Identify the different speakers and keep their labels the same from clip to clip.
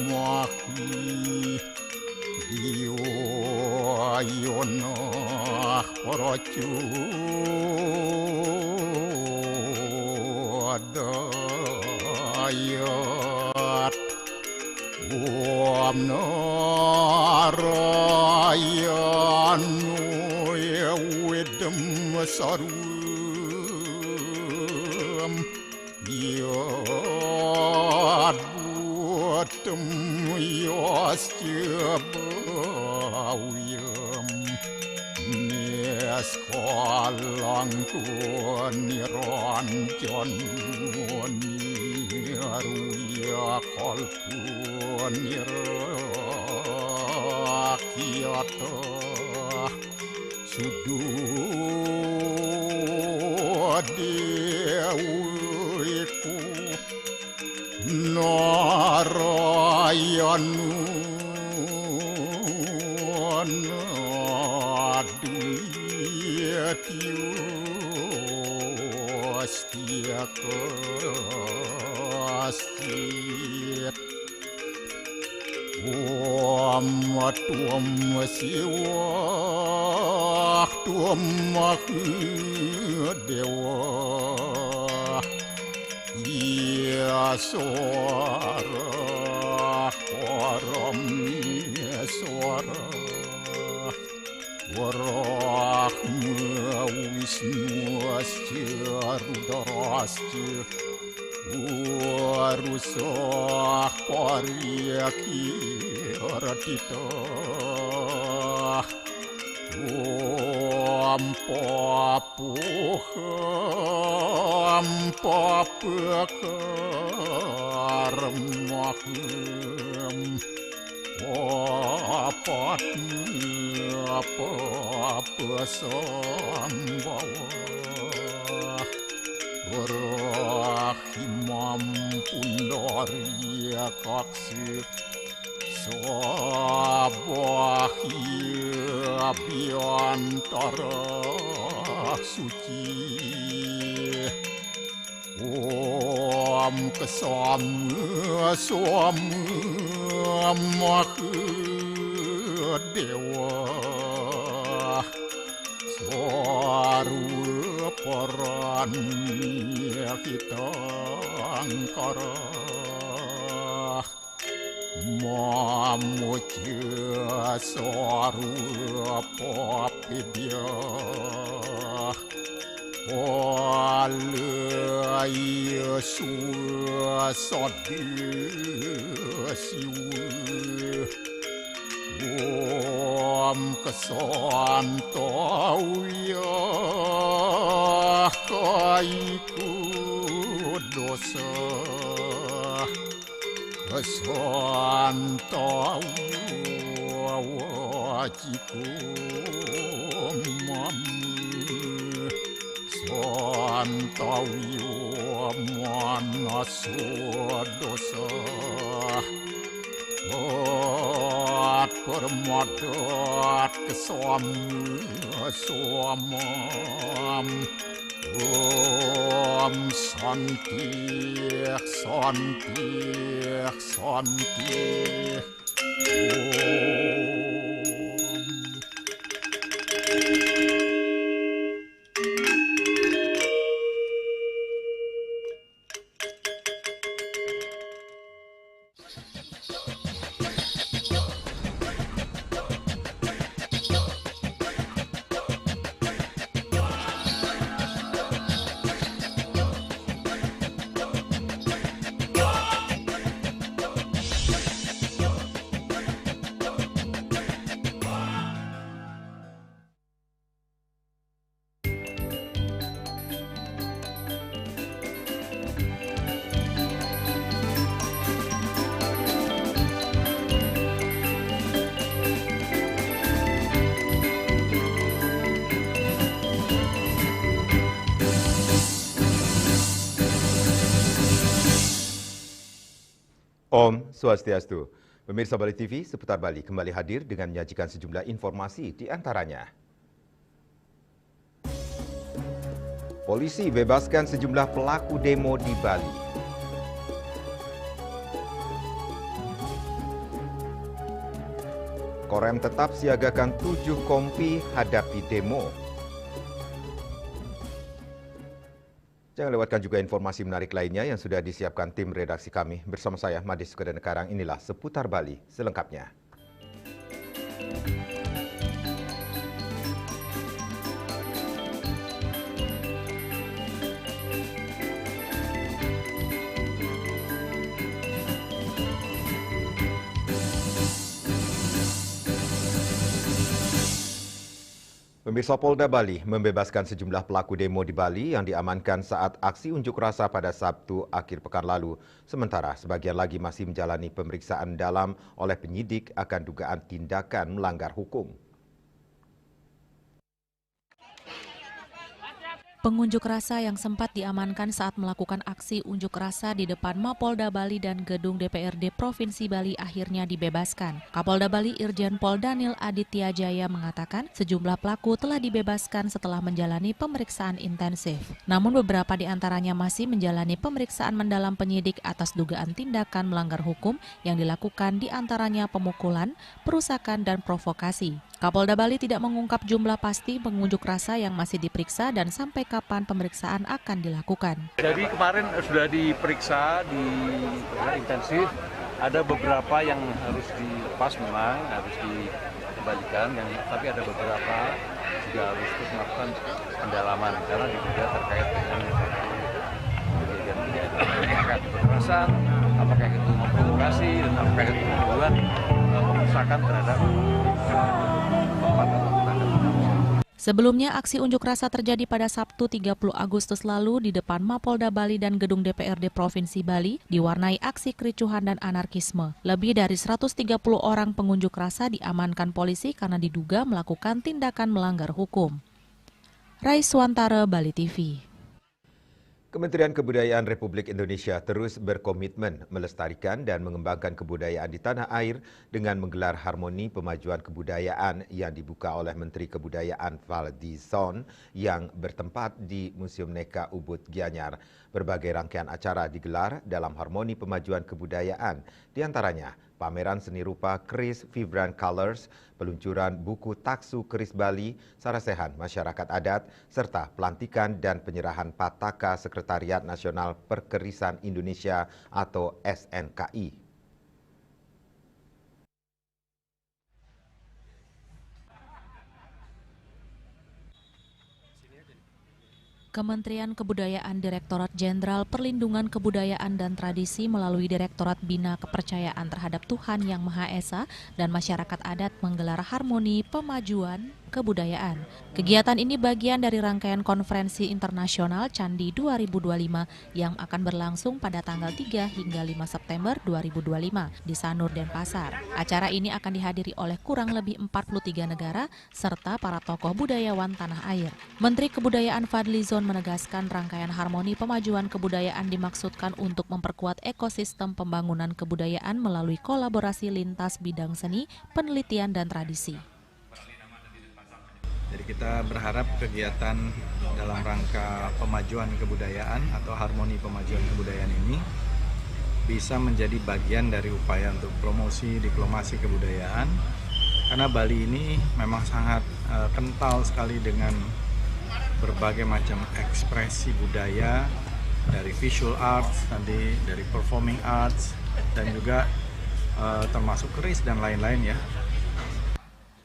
Speaker 1: mahi Dioyonah porocu adayat narayanu yawidam sarum yad buatem yasjabawiyam niaskalang niranjan niaruya kalpun nirakyata sududiawiku narayanu naduyatyu astiakastit tuam siwah tuam dewa ya suara koram suara warahma wisnu asya rudarasya warusah paryaki ratita ampapukaram apa sambawa rahimam pundaria kaksi sabahia biantara suci om kesama dewa suara peran kita angkara mamuja suara papidya alaya suasadiasiwa om kesantauya kaiku dosa kesantauya wajiku mamu santauya manasu dosa permadat kesamam om santi
Speaker 2: Om Swastiastu. Pemirsa Bali TV seputar Bali kembali hadir dengan menyajikan sejumlah informasi di antaranya. Polisi bebaskan sejumlah pelaku demo di Bali. Korem tetap siagakan 7 kompi hadapi demo. Jangan lewatkan juga informasi menarik lainnya yang sudah disiapkan tim redaksi kami. Bersama saya, Made Sukadenekarang, inilah Seputar Bali selengkapnya. Pemirsa, Polda Bali membebaskan sejumlah pelaku demo di Bali yang diamankan saat aksi unjuk rasa pada Sabtu akhir pekan lalu. Sementara sebagian lagi masih menjalani pemeriksaan dalam oleh penyidik akan dugaan tindakan melanggar hukum.
Speaker 3: Pengunjuk rasa yang sempat diamankan saat melakukan aksi unjuk rasa di depan Mapolda Bali dan gedung DPRD Provinsi Bali akhirnya dibebaskan. Kapolda Bali Irjen Pol Daniel Aditya Jaya mengatakan sejumlah pelaku telah dibebaskan setelah menjalani pemeriksaan intensif. Namun beberapa di antaranya masih menjalani pemeriksaan mendalam penyidik atas dugaan tindakan melanggar hukum yang dilakukan di antaranya pemukulan, perusakan, dan provokasi. Kapolda Bali tidak mengungkap jumlah pasti pengunjuk rasa yang masih diperiksa dan sampai kapan pemeriksaan akan dilakukan.
Speaker 4: Jadi kemarin sudah diperiksa di intensif, ada beberapa yang harus dilepas memang, harus dikembalikan, tapi ada beberapa juga harus terus melakukan pendalaman karena diduga terkait dengan kejadian apakah itu kekerasan, apakah itu memprovokasi, dan apakah itu pembunuhan, perusakan terhadap tempat atau tanda.
Speaker 3: Sebelumnya, aksi unjuk rasa terjadi pada Sabtu 30 Agustus lalu di depan Mapolda Bali dan gedung DPRD Provinsi Bali diwarnai aksi kericuhan dan anarkisme. Lebih dari 130 orang pengunjuk rasa diamankan polisi karena diduga melakukan tindakan melanggar hukum. Raiswantara, Bali TV.
Speaker 2: Kementerian Kebudayaan Republik Indonesia terus berkomitmen melestarikan dan mengembangkan kebudayaan di tanah air dengan menggelar Harmoni Pemajuan Kebudayaan yang dibuka oleh Menteri Kebudayaan Fadlizon yang bertempat di Museum Neka Ubud Gianyar. Berbagai rangkaian acara digelar dalam Harmoni Pemajuan Kebudayaan, di antaranya pameran seni rupa keris Vibrant Colors, peluncuran buku Taksu Keris Bali, Sarasehan Masyarakat Adat, serta pelantikan dan penyerahan Pataka Sekretariat Nasional Perkerisan Indonesia atau SNKI.
Speaker 3: Kementerian Kebudayaan Direktorat Jenderal Perlindungan Kebudayaan dan Tradisi melalui Direktorat Bina Kepercayaan Terhadap Tuhan Yang Maha Esa dan Masyarakat Adat menggelar Harmoni Pemajuan Kebudayaan. Kegiatan ini bagian dari rangkaian konferensi internasional Candi 2025 yang akan berlangsung pada tanggal 3 hingga 5 September 2025 di Sanur, Denpasar. Acara ini akan dihadiri oleh kurang lebih 43 negara serta para tokoh budayawan tanah air. Menteri Kebudayaan Fadlizon menegaskan rangkaian Harmoni Pemajuan Kebudayaan dimaksudkan untuk memperkuat ekosistem pembangunan kebudayaan melalui kolaborasi lintas bidang seni, penelitian, dan tradisi.
Speaker 5: Jadi kita berharap kegiatan dalam rangka pemajuan kebudayaan atau Harmoni Pemajuan Kebudayaan ini bisa menjadi bagian dari upaya untuk promosi diplomasi kebudayaan, karena Bali ini memang sangat kental sekali dengan berbagai macam ekspresi budaya, dari visual arts, nanti dari performing arts, dan juga termasuk keris dan lain-lain ya.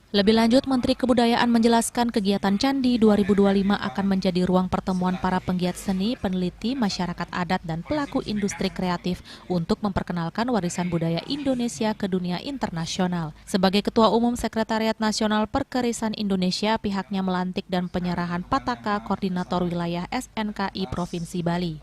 Speaker 3: Lebih lanjut, Menteri Kebudayaan menjelaskan kegiatan Candi 2025 akan menjadi ruang pertemuan para penggiat seni, peneliti, masyarakat adat, dan pelaku industri kreatif untuk memperkenalkan warisan budaya Indonesia ke dunia internasional. Sebagai Ketua Umum Sekretariat Nasional Perkerisan Indonesia, pihaknya melantik dan penyerahan Pataka Koordinator Wilayah SNKI Provinsi Bali.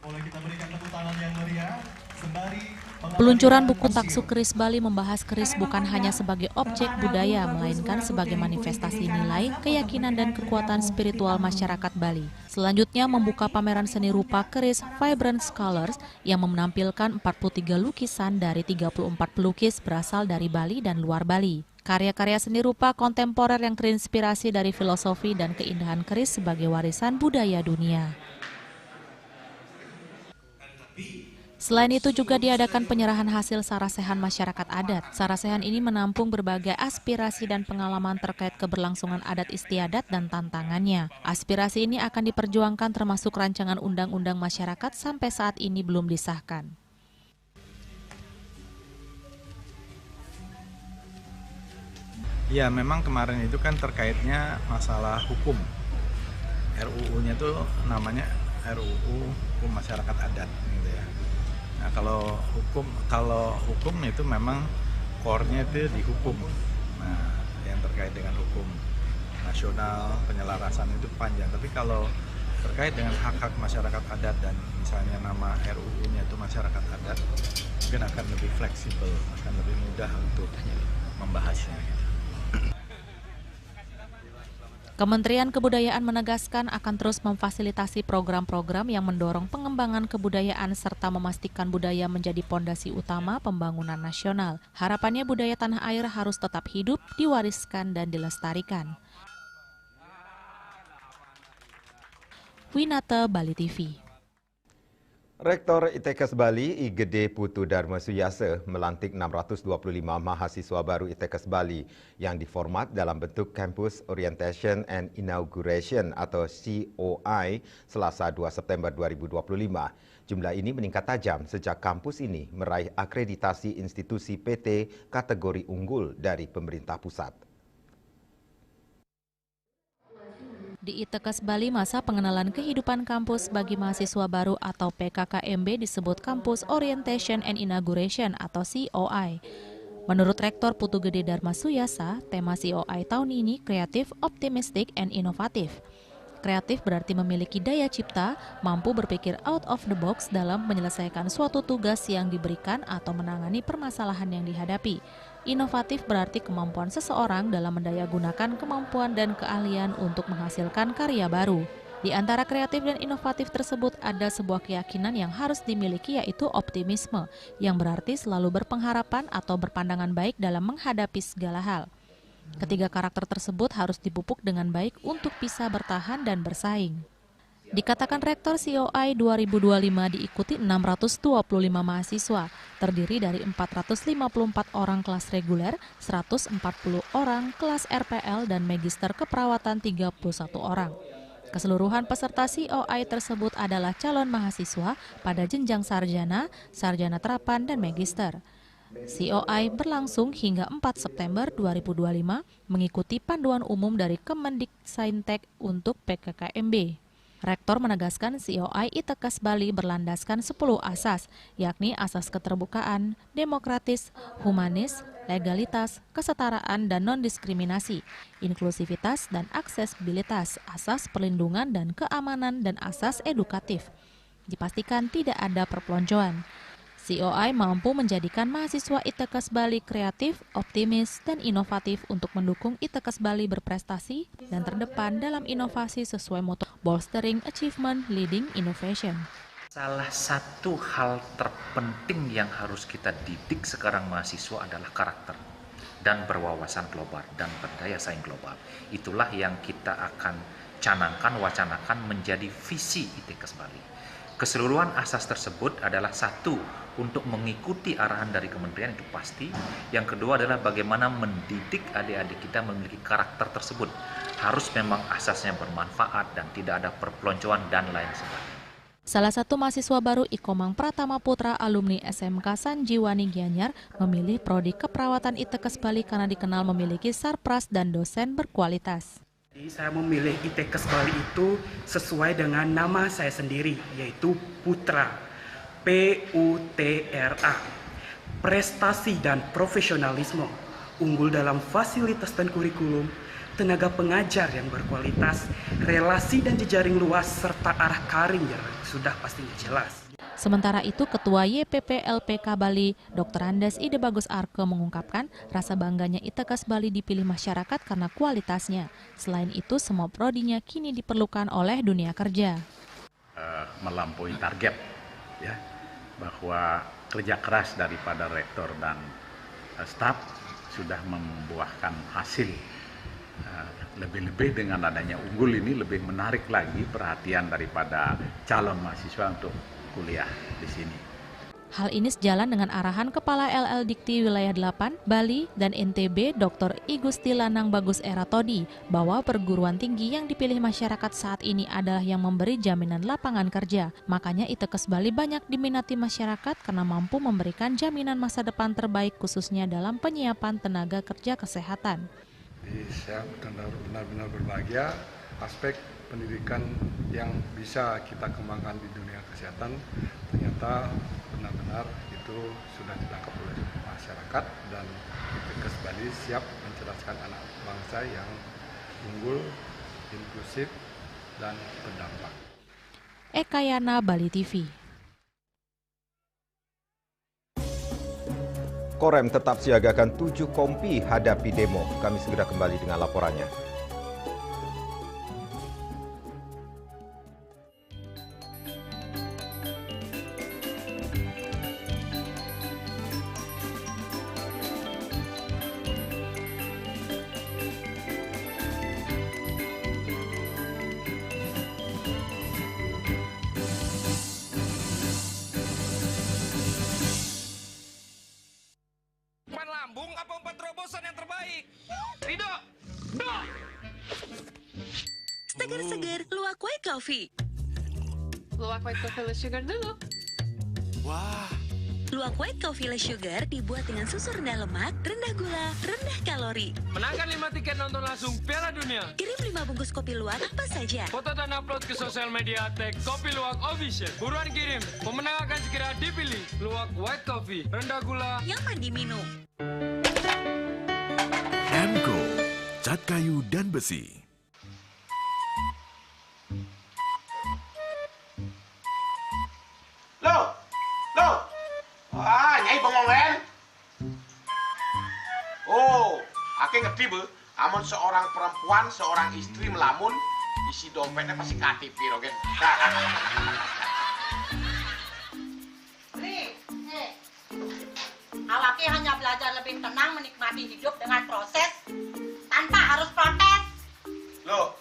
Speaker 6: Boleh kita berikan tepuk tangan yang meriah sembari
Speaker 3: Peluncuran buku Taksu Keris Bali membahas keris bukan hanya sebagai objek budaya, melainkan sebagai manifestasi nilai, keyakinan, dan kekuatan spiritual masyarakat Bali. Selanjutnya membuka pameran seni rupa keris Vibrant Colors yang menampilkan 43 lukisan dari 34 pelukis berasal dari Bali dan luar Bali. Karya-karya seni rupa kontemporer yang terinspirasi dari filosofi dan keindahan keris sebagai warisan budaya dunia. Selain itu juga diadakan penyerahan hasil sarasehan masyarakat adat. Sarasehan ini menampung berbagai aspirasi dan pengalaman terkait keberlangsungan adat istiadat dan tantangannya. Aspirasi ini akan diperjuangkan termasuk rancangan undang-undang masyarakat sampai saat ini belum disahkan.
Speaker 5: Ya, memang kemarin itu kan terkaitnya masalah hukum. RUU-nya tuh namanya RUU Hukum Masyarakat Adat gitu ya. Nah, kalau hukum itu memang core-nya itu di hukum. Nah, yang terkait dengan hukum nasional, penyelarasan itu panjang. Tapi kalau terkait dengan hak-hak masyarakat adat dan misalnya nama RUU-nya itu masyarakat adat, mungkin akan lebih fleksibel, akan lebih mudah untuk membahasnya.
Speaker 3: Kementerian Kebudayaan menegaskan akan terus memfasilitasi program-program yang mendorong pengembangan kebudayaan serta memastikan budaya menjadi pondasi utama pembangunan nasional. Harapannya budaya tanah air harus tetap hidup, diwariskan, dan dilestarikan. Winata, Bali TV.
Speaker 2: Rektor ITKes Bali, I Gede Putu Dharma Suyasa, melantik 625 mahasiswa baru ITKes Bali yang diformat dalam bentuk Campus Orientation and Inauguration atau COI Selasa 2 September 2025. Jumlah ini meningkat tajam sejak kampus ini meraih akreditasi institusi PT kategori unggul dari pemerintah pusat.
Speaker 3: Di ITKes Bali, masa pengenalan kehidupan kampus bagi mahasiswa baru atau PKKMB disebut Campus Orientation and Inauguration atau COI. Menurut Rektor Putu Gede Dharma Suyasa, tema COI tahun ini kreatif, optimistik, and inovatif. Kreatif berarti memiliki daya cipta, mampu berpikir out of the box dalam menyelesaikan suatu tugas yang diberikan atau menangani permasalahan yang dihadapi. Inovatif berarti kemampuan seseorang dalam mendayagunakan kemampuan dan keahlian untuk menghasilkan karya baru. Di antara kreatif dan inovatif tersebut ada sebuah keyakinan yang harus dimiliki, yaitu optimisme, yang berarti selalu berpengharapan atau berpandangan baik dalam menghadapi segala hal. Ketiga karakter tersebut harus dipupuk dengan baik untuk bisa bertahan dan bersaing. Dikatakan Rektor, COI 2025 diikuti 625 mahasiswa, terdiri dari 454 orang kelas reguler, 140 orang kelas RPL, dan magister keperawatan 31 orang. Keseluruhan peserta COI tersebut adalah calon mahasiswa pada jenjang sarjana, sarjana terapan, dan magister. COI berlangsung hingga 4 September 2025 mengikuti panduan umum dari Kemendiksaintek untuk PKKMB. Rektor menegaskan COI ITKes Bali berlandaskan 10 asas, yakni asas keterbukaan, demokratis, humanis, legalitas, kesetaraan dan non-diskriminasi, inklusivitas dan aksesibilitas, asas perlindungan dan keamanan, dan asas edukatif. Dipastikan tidak ada perpeloncoan. COI mampu menjadikan mahasiswa ITKes Bali kreatif, optimis, dan inovatif untuk mendukung ITKes Bali berprestasi dan terdepan dalam inovasi sesuai moto Bolstering Achievement, Leading Innovation.
Speaker 7: Salah satu hal terpenting yang harus kita didik sekarang mahasiswa adalah karakter dan berwawasan global dan berdaya saing global. Itulah yang kita akan canangkan, wacanakan menjadi visi ITKes Bali. Keseluruhan asas tersebut adalah satu, untuk mengikuti arahan dari kementerian itu pasti. Yang kedua adalah bagaimana mendidik adik-adik kita memiliki karakter tersebut. Harus memang asasnya bermanfaat dan tidak ada perpeloncoan dan lain sebagainya.
Speaker 3: Salah satu mahasiswa baru Ikomang Pratama Putra alumni SMK Sanjiwani Gianyar memilih prodi keperawatan ITKes Bali karena dikenal memiliki sarpras dan dosen berkualitas.
Speaker 8: Saya memilih ITKes Bali itu sesuai dengan nama saya sendiri, yaitu Putra. PUTRA, prestasi dan profesionalisme, unggul dalam fasilitas dan kurikulum, tenaga pengajar yang berkualitas, relasi dan jejaring luas, serta arah karir yang sudah pastinya jelas.
Speaker 3: Sementara itu, Ketua YPP LPK Bali, Dr. Andes Ide Bagus Arke mengungkapkan rasa bangganya ITKes Bali dipilih masyarakat karena kualitasnya. Selain itu, semua prodinya kini diperlukan oleh dunia kerja.
Speaker 9: Melampaui target, ya, bahwa kerja keras daripada rektor dan staf sudah membuahkan hasil. Lebih-lebih dengan adanya unggul ini lebih menarik lagi perhatian daripada calon mahasiswa untuk kuliah di sini.
Speaker 3: Hal ini sejalan dengan arahan Kepala LL Dikti Wilayah 8, Bali, dan NTB Dr. I Gusti Lanang Bagus Eratodi bahwa perguruan tinggi yang dipilih masyarakat saat ini adalah yang memberi jaminan lapangan kerja. Makanya ITEKES Bali banyak diminati masyarakat karena mampu memberikan jaminan masa depan terbaik khususnya dalam penyiapan tenaga kerja kesehatan.
Speaker 10: Saya benar-benar berbahagia aspek pendidikan yang bisa kita kembangkan di dunia kesehatan ternyata benar-benar itu sudah ditangkap oleh masyarakat dan ITEKES Bali siap mencerdaskan anak bangsa yang unggul, inklusif, dan berdampak.
Speaker 3: Eka Yana, Bali TV.
Speaker 2: Korem tetap siagakan 7 kompi hadapi demo. Kami segera kembali dengan laporannya.
Speaker 11: Lambung apa 4 terobosan yang terbaik? Ridho! No!
Speaker 12: Seger-seger, luwak white coffee.
Speaker 13: Luwak white coffee less sugar dulu.
Speaker 12: Wah. Luwak white coffee less sugar dibuat dengan susu rendah lemak, rendah gula, rendah kalori.
Speaker 11: Menangkan 5 tiket nonton langsung Piala Dunia.
Speaker 12: Kirim 5 bungkus kopi luwak apa saja.
Speaker 11: Foto dan upload ke sosial media tag Kopi Luwak Official. Buruan kirim. Pemenang akan segera dipilih. Luwak white coffee, rendah gula,
Speaker 12: nyaman diminum.
Speaker 14: Emco, cat kayu dan besi.
Speaker 15: Loh, nyai bengong len. Oh, ake ngerti be, amun seorang perempuan, seorang istri melamun, isi dompetnya pasti KTP, rogen.
Speaker 16: Awake hanya belajar lebih tenang menikmati hidup dengan proses tanpa harus protes.
Speaker 15: Loh,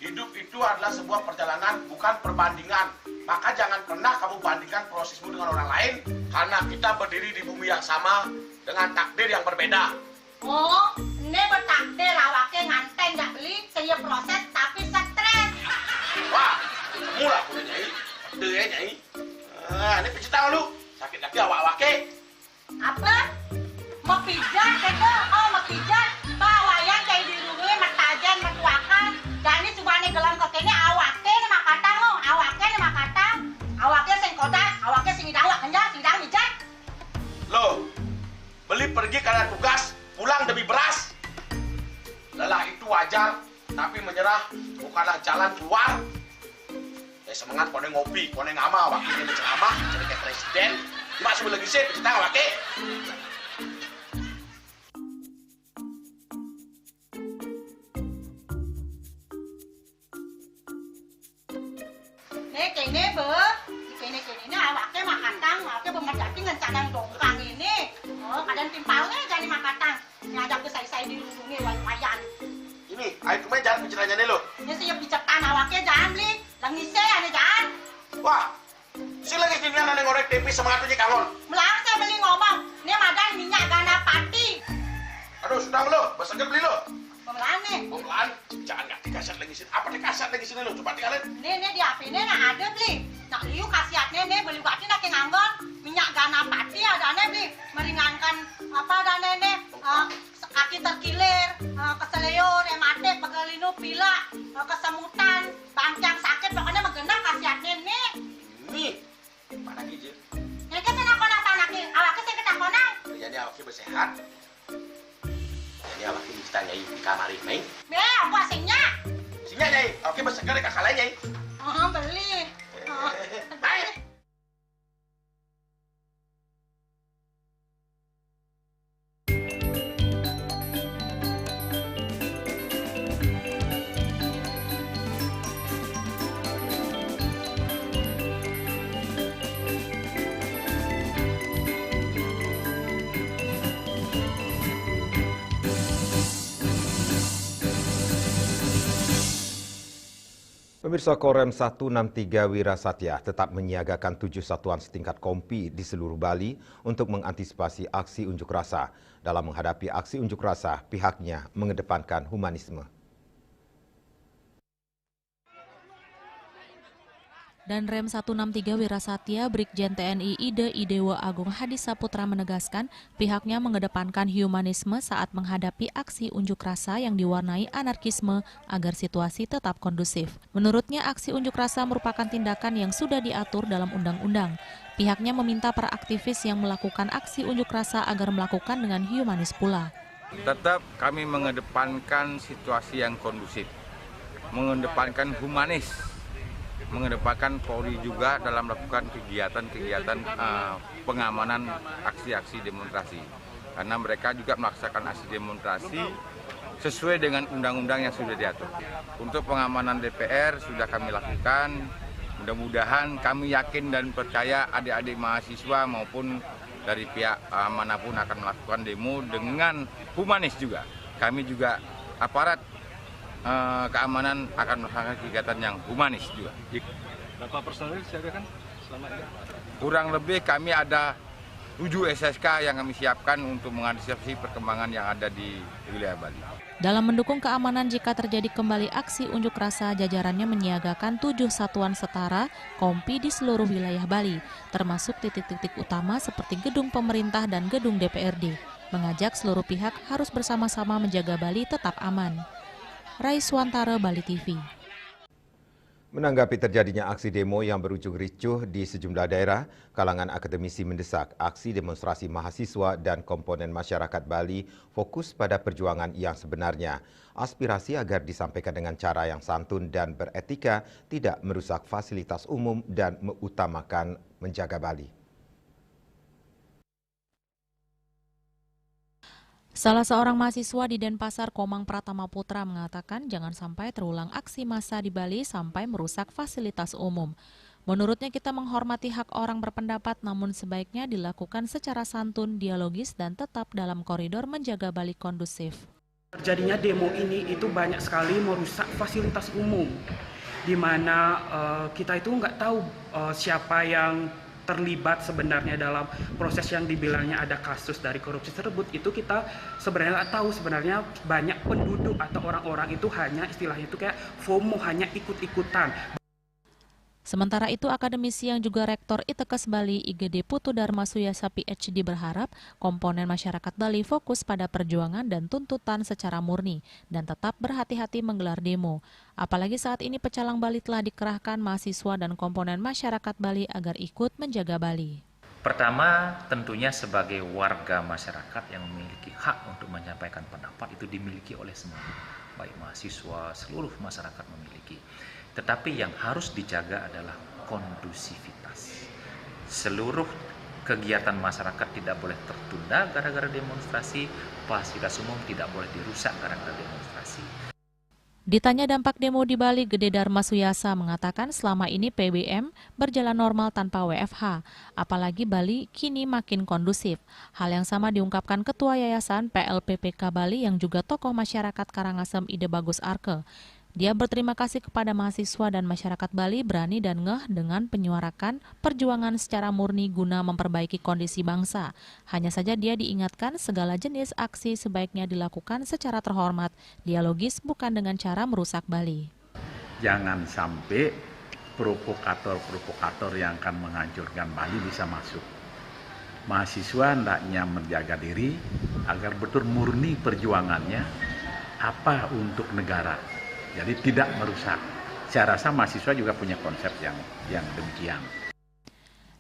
Speaker 15: hidup itu adalah sebuah perjalanan, bukan perbandingan. Maka jangan pernah kamu bandingkan prosesmu dengan orang lain, karena kita berdiri di bumi yang sama dengan takdir yang berbeda.
Speaker 16: Oh, ini bertakdir awake nganten gak beli, saya proses tapi stres.
Speaker 15: Wah, mula aku nyai, deh nyai. Ini pijit tangan lu, sakit lagi awak-awake.
Speaker 16: Apa? Mau pijat kego? Oh, mau pijat. Bawayan kayak di rumah matajan mertuakan. Dan ini cuma nih gelam kok ini awake nih makatang lo, awake nih makatang. Awake sing kodak, awake sing idawak kenjang, sing idawak mijat.
Speaker 15: Loh, beli pergi karena tugas, pulang demi beras. Lelah itu wajar, tapi menyerah bukanlah jalan keluar. Semangat kone ngopi, kone ngama, wakilnya berceramah, jadi kayak presiden. Cuma sebelum lagi sih, pencipta wakil.
Speaker 16: Kene be, kene awake makatang, awake bemerjati ngencadang dongkang ini. Oh, kadang timpalnya jadi makatang. Ngajak ke saya dilindungi wayan.
Speaker 15: Ini, ayo kemana jangan bicaranya nih lo.
Speaker 16: Ini siap bicepan awake jangan beli, langise ane jangan.
Speaker 15: Wah, si lagi sini ada ngorek tempe semangat aja kangon.
Speaker 16: Melang saya beli ngomong, ini madan minyak gana pati.
Speaker 15: Aduh, sudah lo, bersegel beli lo.
Speaker 16: Pemelan nih.
Speaker 15: Pemelan, jangan nggak dikasat lagi sini. Apa dikasat lagi sini lo? Coba tinggalin.
Speaker 16: Ini di HP ini nak ada beli. Nak liu kasihatnya nih beli bati nak nganggon minyak gana pati ada nih beli meringankan apa dan ini kaki terkilir, keseleur, emate, pegelinu, pila, kesemutan, bancang sakit pokoknya menggenang kasihatnya nih.
Speaker 15: Nih, mana gijil?
Speaker 16: Ini kan saya nak tanaki, awaknya saya kena konang.
Speaker 15: Jadi awaknya bersehat. Jadi awaknya bisa nyai di kamar ini.
Speaker 16: Apa singnya?
Speaker 15: Singnya nyai, awaknya berseger kakak lain nyai.
Speaker 16: Beli.
Speaker 15: Baik.
Speaker 2: Pemirsa, Korem 163 Wirasatya tetap menyiagakan 7 satuan setingkat kompi di seluruh Bali untuk mengantisipasi aksi unjuk rasa. Dalam menghadapi aksi unjuk rasa, pihaknya mengedepankan humanisme.
Speaker 3: Dan Rem 163 Wirasatya Brigjen TNI Ide Idewa Agung Hadi Saputra menegaskan pihaknya mengedepankan humanisme saat menghadapi aksi unjuk rasa yang diwarnai anarkisme agar situasi tetap kondusif. Menurutnya aksi unjuk rasa merupakan tindakan yang sudah diatur dalam undang-undang. Pihaknya meminta para aktivis yang melakukan aksi unjuk rasa agar melakukan dengan humanis pula.
Speaker 17: Tetap kami mengedepankan situasi yang kondusif, mengedepankan humanis, mengedepankan Polri juga dalam melakukan kegiatan-kegiatan pengamanan aksi-aksi demonstrasi. Karena mereka juga melaksanakan aksi demonstrasi sesuai dengan undang-undang yang sudah diatur. Untuk pengamanan DPR sudah kami lakukan. Mudah-mudahan kami yakin dan percaya adik-adik mahasiswa maupun dari pihak manapun akan melakukan demo dengan humanis juga. Kami juga aparat keamanan akan melakukan kegiatan yang humanis juga.
Speaker 4: Berapa personil disiagakan selama ini?
Speaker 17: Kurang lebih kami ada 7 SSK yang kami siapkan untuk mengantisipasi perkembangan yang ada di wilayah Bali.
Speaker 3: Dalam mendukung keamanan jika terjadi kembali aksi unjuk rasa, jajarannya menyiagakan 7 satuan setara kompi di seluruh wilayah Bali, termasuk titik-titik utama seperti gedung pemerintah dan gedung DPRD. Mengajak seluruh pihak harus bersama-sama menjaga Bali tetap aman. Raiswantara, Bali TV.
Speaker 2: Menanggapi terjadinya aksi demo yang berujung ricuh di sejumlah daerah, kalangan akademisi mendesak aksi demonstrasi mahasiswa dan komponen masyarakat Bali fokus pada perjuangan yang sebenarnya. Aspirasi agar disampaikan dengan cara yang santun dan beretika, tidak merusak fasilitas umum dan mengutamakan menjaga Bali.
Speaker 3: Salah seorang mahasiswa di Denpasar, Komang Pratama Putra, mengatakan jangan sampai terulang aksi massa di Bali sampai merusak fasilitas umum. Menurutnya kita menghormati hak orang berpendapat, namun sebaiknya dilakukan secara santun, dialogis, dan tetap dalam koridor menjaga Bali kondusif.
Speaker 8: Terjadinya demo ini itu banyak sekali merusak fasilitas umum, di mana kita itu nggak tahu siapa yang terlibat sebenarnya dalam proses yang dibilangnya ada kasus dari korupsi tersebut. Itu kita sebenarnya nggak tahu, sebenarnya banyak penduduk atau orang-orang itu hanya istilahnya itu kayak FOMO, hanya ikut-ikutan.
Speaker 3: Sementara itu, akademisi yang juga Rektor ITEKES Bali IGD Putu Dharma Suyasa PhD berharap komponen masyarakat Bali fokus pada perjuangan dan tuntutan secara murni dan tetap berhati-hati menggelar demo. Apalagi saat ini Pecalang Bali telah dikerahkan mahasiswa dan komponen masyarakat Bali agar ikut menjaga Bali.
Speaker 7: Pertama, tentunya sebagai warga masyarakat yang memiliki hak untuk menyampaikan pendapat itu dimiliki oleh semua, baik mahasiswa, seluruh masyarakat memiliki. Tetapi yang harus dijaga adalah kondusivitas. Seluruh kegiatan masyarakat tidak boleh tertunda gara-gara demonstrasi, fasilitas umum tidak boleh dirusak gara-gara demonstrasi.
Speaker 3: Ditanya dampak demo di Bali, Gede Dharma Suyasa mengatakan selama ini PBM berjalan normal tanpa WFH, apalagi Bali kini makin kondusif. Hal yang sama diungkapkan Ketua Yayasan PLPPK Bali yang juga tokoh masyarakat Karangasem Ide Bagus Arke. Dia berterima kasih kepada mahasiswa dan masyarakat Bali berani dan ngeh dengan menyuarakan perjuangan secara murni guna memperbaiki kondisi bangsa. Hanya saja dia diingatkan segala jenis aksi sebaiknya dilakukan secara terhormat, dialogis, bukan dengan cara merusak Bali.
Speaker 9: Jangan sampai provokator-provokator yang akan menghancurkan Bali bisa masuk. Mahasiswa hendaknya menjaga diri agar betul murni perjuangannya apa untuk negara. Jadi tidak merusak. Saya rasa mahasiswa juga punya konsep yang demikian.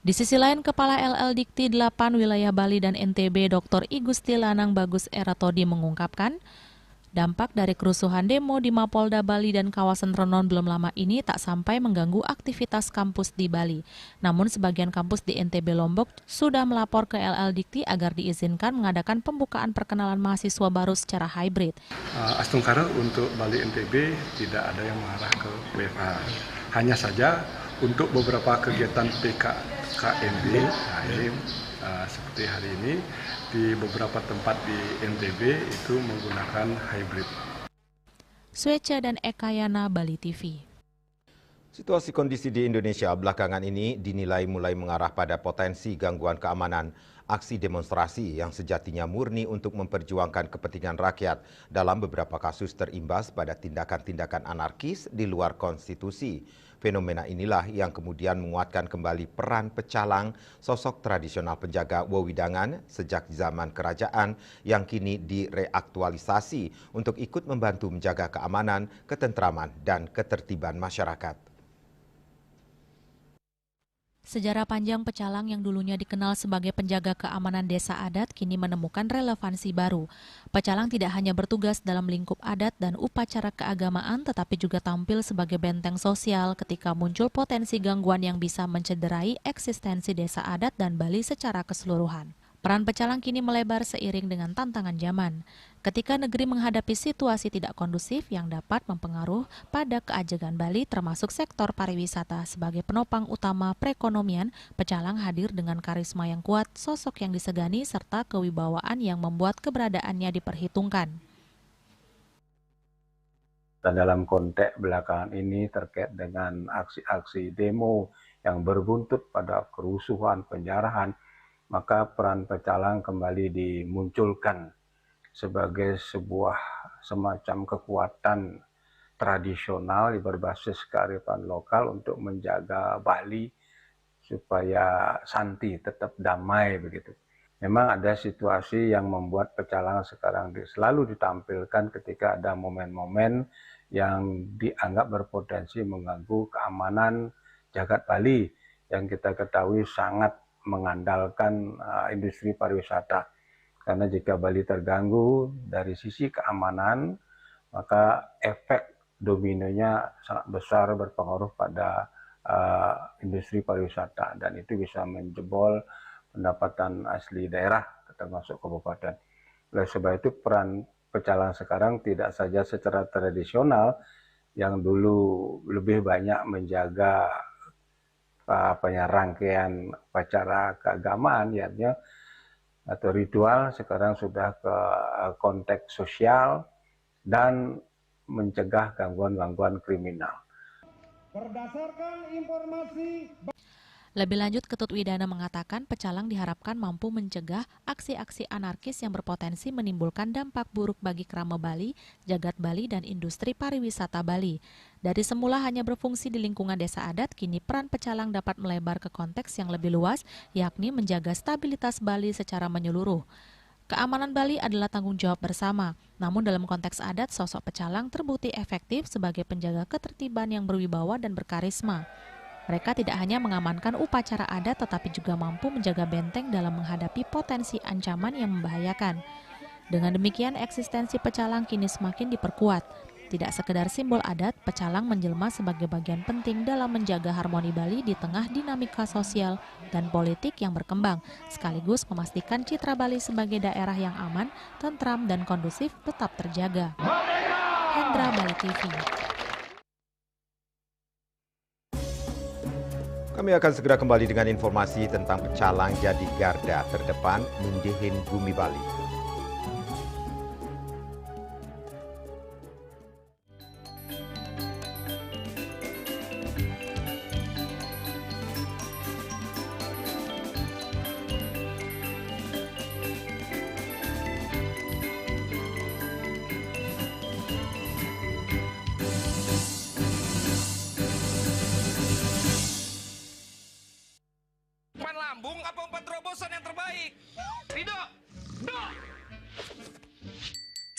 Speaker 3: Di sisi lain, Kepala LL Dikti 8 Wilayah Bali dan NTB Dr. I Gusti Lanang Bagus Eratodi mengungkapkan, dampak dari kerusuhan demo di Mapolda Bali dan kawasan Renon belum lama ini tak sampai mengganggu aktivitas kampus di Bali. Namun sebagian kampus di NTB Lombok sudah melapor ke LL Dikti agar diizinkan mengadakan pembukaan perkenalan mahasiswa baru secara hybrid.
Speaker 10: Astungkara untuk Bali NTB tidak ada yang mengarah ke WFH. Hanya saja untuk beberapa kegiatan PKKMB, seperti hari ini, di beberapa tempat di NTB itu menggunakan hybrid.
Speaker 3: Sueca dan Ekayana, Bali TV.
Speaker 2: Situasi kondisi di Indonesia belakangan ini dinilai mulai mengarah pada potensi gangguan keamanan. Aksi demonstrasi yang sejatinya murni untuk memperjuangkan kepentingan rakyat dalam beberapa kasus terimbas pada tindakan-tindakan anarkis di luar konstitusi. Fenomena inilah yang kemudian menguatkan kembali peran pecalang, sosok tradisional penjaga wewidangan sejak zaman kerajaan yang kini direaktualisasi untuk ikut membantu menjaga keamanan, ketentraman, dan ketertiban masyarakat.
Speaker 3: Sejarah panjang pecalang yang dulunya dikenal sebagai penjaga keamanan desa adat kini menemukan relevansi baru. Pecalang tidak hanya bertugas dalam lingkup adat dan upacara keagamaan, tetapi juga tampil sebagai benteng sosial ketika muncul potensi gangguan yang bisa mencederai eksistensi desa adat dan Bali secara keseluruhan. Peran pecalang kini melebar seiring dengan tantangan zaman. Ketika negeri menghadapi situasi tidak kondusif yang dapat mempengaruhi pada keajegan Bali termasuk sektor pariwisata sebagai penopang utama perekonomian, pecalang hadir dengan karisma yang kuat, sosok yang disegani serta kewibawaan yang membuat keberadaannya diperhitungkan.
Speaker 18: Dan dalam konteks belakangan ini terkait dengan aksi-aksi demo yang berbuntut pada kerusuhan, penjarahan, maka peran pecalang kembali dimunculkan sebagai sebuah semacam kekuatan tradisional berbasis kearifan lokal untuk menjaga Bali supaya santi, tetap damai begitu. Memang ada situasi yang membuat pecalang sekarang selalu ditampilkan ketika ada momen-momen yang dianggap berpotensi mengganggu keamanan jagat Bali yang kita ketahui sangat mengandalkan industri pariwisata. Karena jika Bali terganggu dari sisi keamanan, maka efek dominonya sangat besar berpengaruh pada industri pariwisata dan itu bisa menjebol pendapatan asli daerah termasuk kabupaten. Oleh sebab itu peran pecalang sekarang tidak saja secara tradisional yang dulu lebih banyak menjaga rangkaian upacara keagamaan atau ritual, sekarang sudah ke konteks sosial dan mencegah gangguan-gangguan kriminal.
Speaker 6: Berdasarkan informasi
Speaker 3: Lebih lanjut, Ketut Widana mengatakan pecalang diharapkan mampu mencegah aksi-aksi anarkis yang berpotensi menimbulkan dampak buruk bagi Krama Bali, Jagat Bali, dan industri pariwisata Bali. Dari semula hanya berfungsi di lingkungan desa adat, kini peran pecalang dapat melebar ke konteks yang lebih luas, yakni menjaga stabilitas Bali secara menyeluruh. Keamanan Bali adalah tanggung jawab bersama, namun dalam konteks adat, sosok pecalang terbukti efektif sebagai penjaga ketertiban yang berwibawa dan berkarisma. Mereka tidak hanya mengamankan upacara adat tetapi juga mampu menjaga benteng dalam menghadapi potensi ancaman yang membahayakan. Dengan demikian, eksistensi pecalang kini semakin diperkuat. Tidak sekedar simbol adat, pecalang menjelma sebagai bagian penting dalam menjaga harmoni Bali di tengah dinamika sosial dan politik yang berkembang, sekaligus memastikan citra Bali sebagai daerah yang aman, tentram, dan kondusif tetap terjaga. Hendra, Bali TV.
Speaker 2: Kami akan segera kembali dengan informasi tentang pecalang jadi garda terdepan nindihin bumi Bali.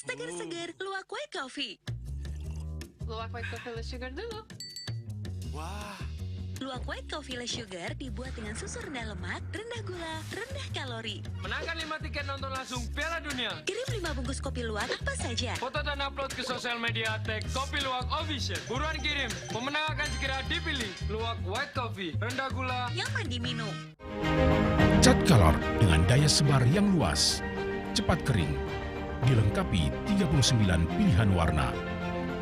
Speaker 12: Seger-seger, luwak white coffee.
Speaker 13: Luwak white coffee less sugar dulu.
Speaker 12: Wah. Luwak white coffee less sugar dibuat dengan susu rendah lemak, rendah gula, rendah kalori.
Speaker 11: Menangkan 5 tiket nonton langsung Piala Dunia.
Speaker 12: Kirim 5 bungkus kopi luwak apa saja.
Speaker 11: Foto dan upload ke sosial media tag Kopi Luwak Official. Buruan kirim, pemenang akan segera dipilih. Luwak white coffee, rendah gula,
Speaker 12: nyaman diminum.
Speaker 14: Cat color dengan daya sebar yang luas, cepat kering, dilengkapi 39 pilihan warna.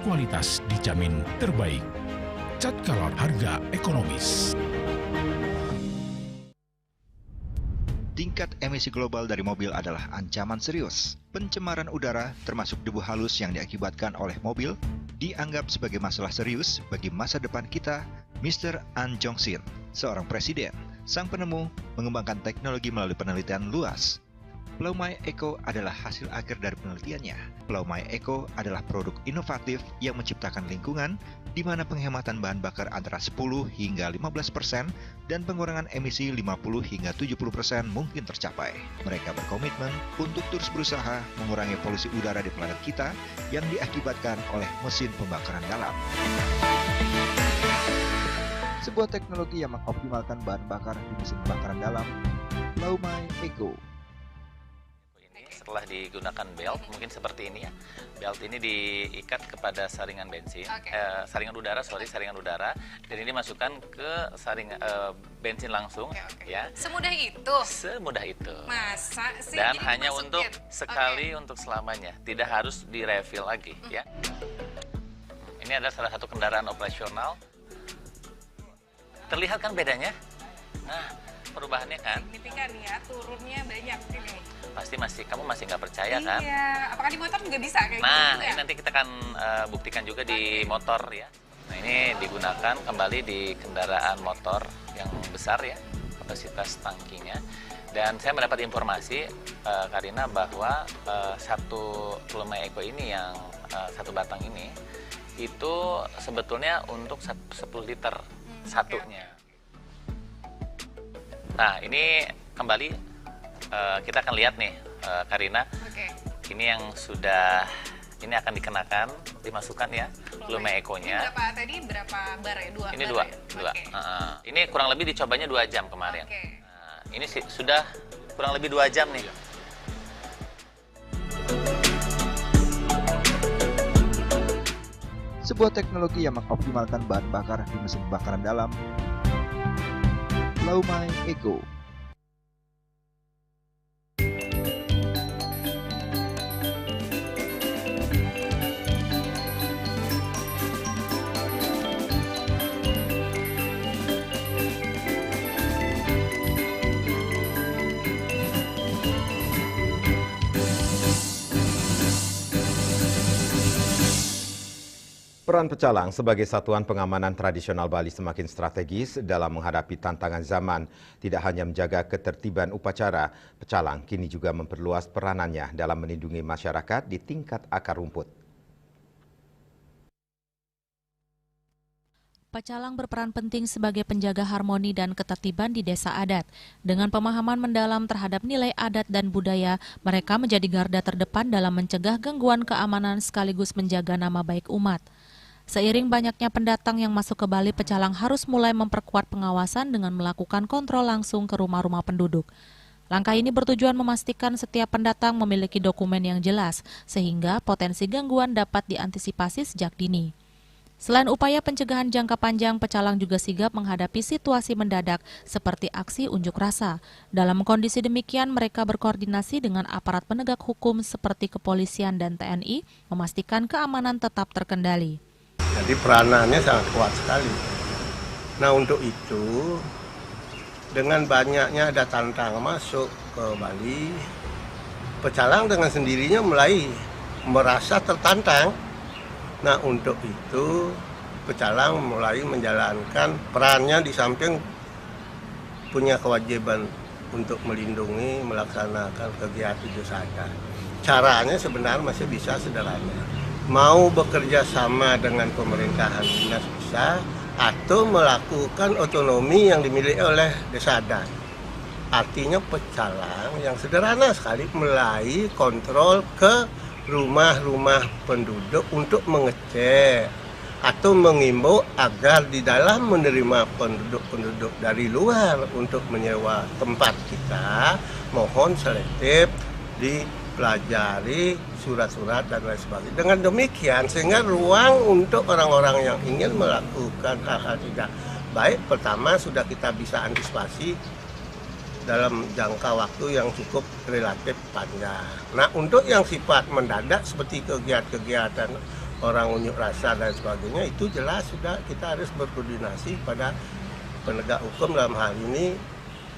Speaker 14: Kualitas dijamin terbaik. Cat color harga ekonomis.
Speaker 19: Tingkat emisi global dari mobil adalah ancaman serius. Pencemaran udara termasuk debu halus yang diakibatkan oleh mobil dianggap sebagai masalah serius bagi masa depan kita Mr. An Jong-sin, seorang presiden, sang penemu, mengembangkan teknologi melalui penelitian luas. Pulau My Eco adalah hasil akhir dari penelitiannya. Pulau My Eco adalah produk inovatif yang menciptakan lingkungan di mana penghematan bahan bakar antara 10 hingga 15% dan pengurangan emisi 50 hingga 70% mungkin tercapai. Mereka berkomitmen untuk terus berusaha mengurangi polusi udara di planet kita yang diakibatkan oleh mesin pembakaran dalam. Sebuah teknologi yang mengoptimalkan bahan bakar di mesin pembakaran dalam, Pulau My Eco.
Speaker 20: Setelah digunakan belt, mungkin seperti ini ya. Belt ini diikat kepada saringan bensin, saringan udara, dan ini masukkan ke bensin langsung, ya.
Speaker 21: Semudah itu?
Speaker 20: Semudah itu.
Speaker 21: Masa sih?
Speaker 20: Dan hanya untuk sekali untuk selamanya, tidak harus direfill lagi, ya. Ini adalah salah satu kendaraan operasional. Terlihat kan bedanya? Nah, perubahannya kan?
Speaker 21: Signifikan ya, turunnya banyak ini.
Speaker 20: Pasti kamu masih nggak percaya kan?
Speaker 21: Iya, apakah di motor juga bisa kayak gitu?
Speaker 20: Nah, ini nanti kita akan buktikan juga di motor ya. Nah, ini digunakan kembali di kendaraan motor yang besar ya, kapasitas tangkinya. Dan saya mendapat informasi, Karina, bahwa satu Pulau My Eco ini yang satu batang ini, itu sebetulnya untuk 10 liter satunya. Nah, ini kembali kita akan lihat nih, Karina. Ini yang sudah, ini akan dikenakan, dimasukkan ya, Pulau My Eco-nya.
Speaker 21: Berapa bar ya?
Speaker 20: Ini dua. Ini kurang lebih dicobanya 2 jam kemarin. Nah, ini sudah kurang lebih 2 jam nih.
Speaker 19: Sebuah teknologi yang mengoptimalkan bahan bakar di mesin pembakaran dalam, Pulau My Eco.
Speaker 2: Peran pecalang sebagai satuan pengamanan tradisional Bali semakin strategis dalam menghadapi tantangan zaman. Tidak hanya menjaga ketertiban upacara, pecalang kini juga memperluas peranannya dalam melindungi masyarakat di tingkat akar rumput.
Speaker 3: Pecalang berperan penting sebagai penjaga harmoni dan ketertiban di desa adat. Dengan pemahaman mendalam terhadap nilai adat dan budaya, mereka menjadi garda terdepan dalam mencegah gangguan keamanan sekaligus menjaga nama baik umat. Seiring banyaknya pendatang yang masuk ke Bali, pecalang harus mulai memperkuat pengawasan dengan melakukan kontrol langsung ke rumah-rumah penduduk. Langkah ini bertujuan memastikan setiap pendatang memiliki dokumen yang jelas, sehingga potensi gangguan dapat diantisipasi sejak dini. Selain upaya pencegahan jangka panjang, pecalang juga sigap menghadapi situasi mendadak seperti aksi unjuk rasa. Dalam kondisi demikian, mereka berkoordinasi dengan aparat penegak hukum seperti kepolisian dan TNI, memastikan keamanan tetap terkendali.
Speaker 22: Jadi peranannya sangat kuat sekali. Nah, untuk itu, dengan banyaknya ada tantangan masuk ke Bali, pecalang dengan sendirinya mulai merasa tertantang. Nah, untuk itu pecalang mulai menjalankan perannya di samping punya kewajiban untuk melindungi, melaksanakan kegiatan desa adat. Caranya sebenarnya masih bisa sederhana. Mau bekerja sama dengan pemerintahan dinas bisa, atau melakukan otonomi yang dimiliki oleh desa adat. Artinya pecalang yang sederhana sekali mulai kontrol ke rumah-rumah penduduk untuk mengecek atau mengimbau agar di dalam menerima penduduk-penduduk dari luar untuk menyewa tempat kita, mohon selektif dipelajari surat-surat dan lain sebagainya. Dengan demikian sehingga ruang untuk orang-orang yang ingin melakukan hal-hal tidak baik, pertama sudah kita bisa antisipasi dalam jangka waktu yang cukup relatif panjang. Nah, untuk yang sifat mendadak seperti kegiatan-kegiatan orang unjuk rasa dan sebagainya, itu jelas sudah kita harus berkoordinasi pada penegak hukum, dalam hal ini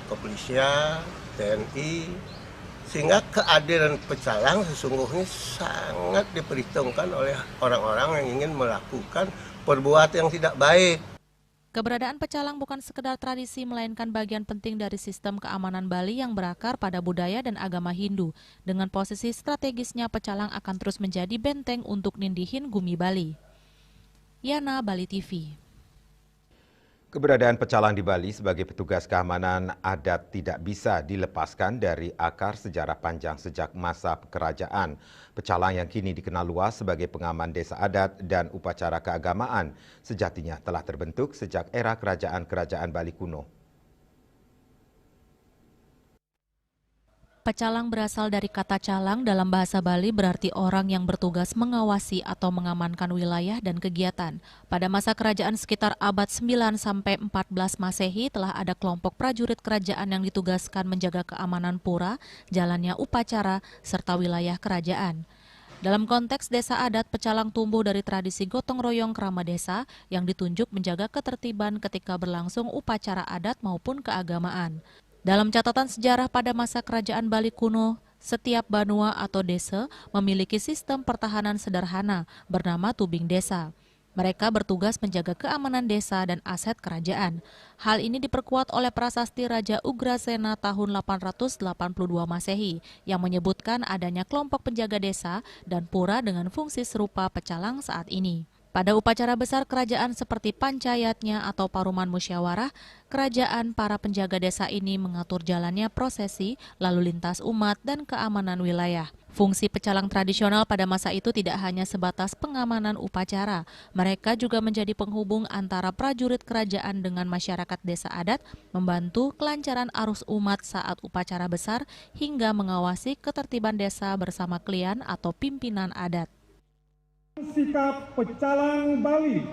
Speaker 22: kepolisian, TNI, sehingga keadilan pecalang sesungguhnya sangat diperhitungkan oleh orang-orang yang ingin melakukan perbuatan yang tidak baik.
Speaker 3: Keberadaan pecalang bukan sekedar tradisi, melainkan bagian penting dari sistem keamanan Bali yang berakar pada budaya dan agama Hindu. Dengan posisi strategisnya, pecalang akan terus menjadi benteng untuk nindihin Gumi Bali. Yana, Bali TV.
Speaker 2: Keberadaan pecalang di Bali sebagai petugas keamanan adat tidak bisa dilepaskan dari akar sejarah panjang sejak masa kerajaan. Pecalang yang kini dikenal luas sebagai pengaman desa adat dan upacara keagamaan sejatinya telah terbentuk sejak era kerajaan-kerajaan Bali kuno.
Speaker 3: Pecalang berasal dari kata calang dalam bahasa Bali, berarti orang yang bertugas mengawasi atau mengamankan wilayah dan kegiatan. Pada masa kerajaan sekitar abad 9 sampai 14 Masehi telah ada kelompok prajurit kerajaan yang ditugaskan menjaga keamanan pura, jalannya upacara, serta wilayah kerajaan. Dalam konteks desa adat, pecalang tumbuh dari tradisi gotong royong kerama desa yang ditunjuk menjaga ketertiban ketika berlangsung upacara adat maupun keagamaan. Dalam catatan sejarah pada masa kerajaan Bali kuno, setiap banua atau desa memiliki sistem pertahanan sederhana bernama tubing desa. Mereka bertugas menjaga keamanan desa dan aset kerajaan. Hal ini diperkuat oleh prasasti Raja Ugrasena tahun 882 Masehi yang menyebutkan adanya kelompok penjaga desa dan pura dengan fungsi serupa pecalang saat ini. Pada upacara besar kerajaan seperti pancayatnya atau paruman musyawarah, kerajaan para penjaga desa ini mengatur jalannya prosesi, lalu lintas umat, dan keamanan wilayah. Fungsi pecalang tradisional pada masa itu tidak hanya sebatas pengamanan upacara, mereka juga menjadi penghubung antara prajurit kerajaan dengan masyarakat desa adat, membantu kelancaran arus umat saat upacara besar, hingga mengawasi ketertiban desa bersama klien atau pimpinan adat.
Speaker 1: Sikap pecalang Bali.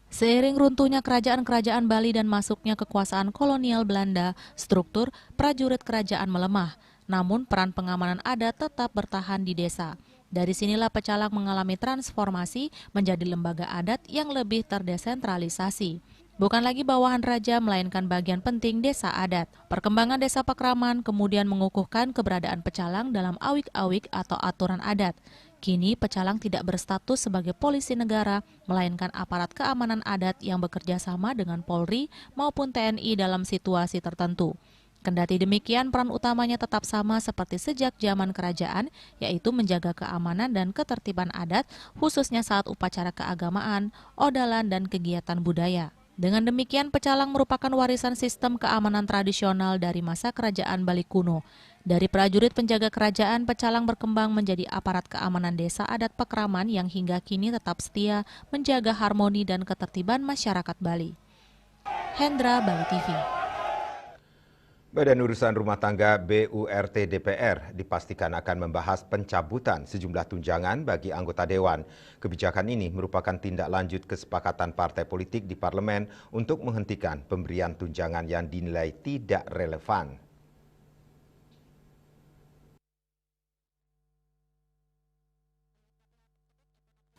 Speaker 3: Seiring runtuhnya kerajaan-kerajaan Bali dan masuknya kekuasaan kolonial Belanda, struktur prajurit kerajaan melemah. Namun peran pengamanan adat tetap bertahan di desa. Dari sinilah pecalang mengalami transformasi menjadi lembaga adat yang lebih terdesentralisasi. Bukan lagi bawahan raja, melainkan bagian penting desa adat. Perkembangan desa Pakraman kemudian mengukuhkan keberadaan pecalang dalam awik-awik atau aturan adat. Kini pecalang tidak berstatus sebagai polisi negara, melainkan aparat keamanan adat yang bekerja sama dengan Polri maupun TNI dalam situasi tertentu. Kendati demikian, peran utamanya tetap sama seperti sejak zaman kerajaan, yaitu menjaga keamanan dan ketertiban adat, khususnya saat upacara keagamaan, odalan, dan kegiatan budaya. Dengan demikian, pecalang merupakan warisan sistem keamanan tradisional dari masa kerajaan Bali kuno. Dari prajurit penjaga kerajaan, pecalang berkembang menjadi aparat keamanan desa adat Pakraman yang hingga kini tetap setia menjaga harmoni dan ketertiban masyarakat Bali. Hendra, Bali TV.
Speaker 2: Badan Urusan Rumah Tangga BURT DPR dipastikan akan membahas pencabutan sejumlah tunjangan bagi anggota Dewan. Kebijakan ini merupakan tindak lanjut kesepakatan partai politik di parlemen untuk menghentikan pemberian tunjangan yang dinilai tidak relevan.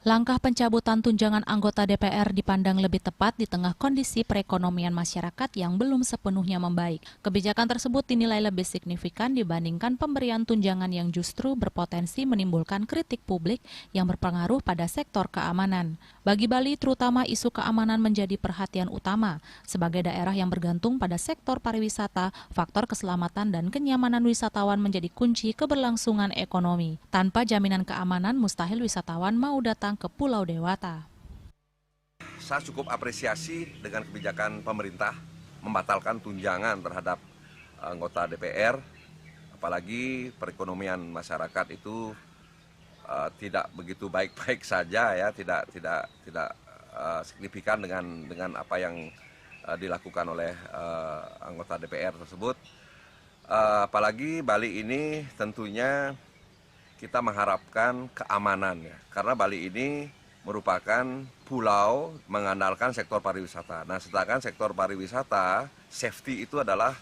Speaker 3: Langkah pencabutan tunjangan anggota DPR dipandang lebih tepat di tengah kondisi perekonomian masyarakat yang belum sepenuhnya membaik. Kebijakan tersebut dinilai lebih signifikan dibandingkan pemberian tunjangan yang justru berpotensi menimbulkan kritik publik yang berpengaruh pada sektor keamanan. Bagi Bali, terutama isu keamanan menjadi perhatian utama. Sebagai daerah yang bergantung pada sektor pariwisata, faktor keselamatan dan kenyamanan wisatawan menjadi kunci keberlangsungan ekonomi. Tanpa jaminan keamanan, mustahil wisatawan mau datang ke Pulau Dewata.
Speaker 5: Saya cukup apresiasi dengan kebijakan pemerintah membatalkan tunjangan terhadap anggota DPR, apalagi perekonomian masyarakat itu tidak begitu baik-baik saja ya, tidak signifikan dengan apa yang dilakukan oleh anggota DPR tersebut. Apalagi Bali ini tentunya kita mengharapkan keamanan ya, karena Bali ini merupakan pulau mengandalkan sektor pariwisata. Nah, sedangkan sektor pariwisata, safety itu adalah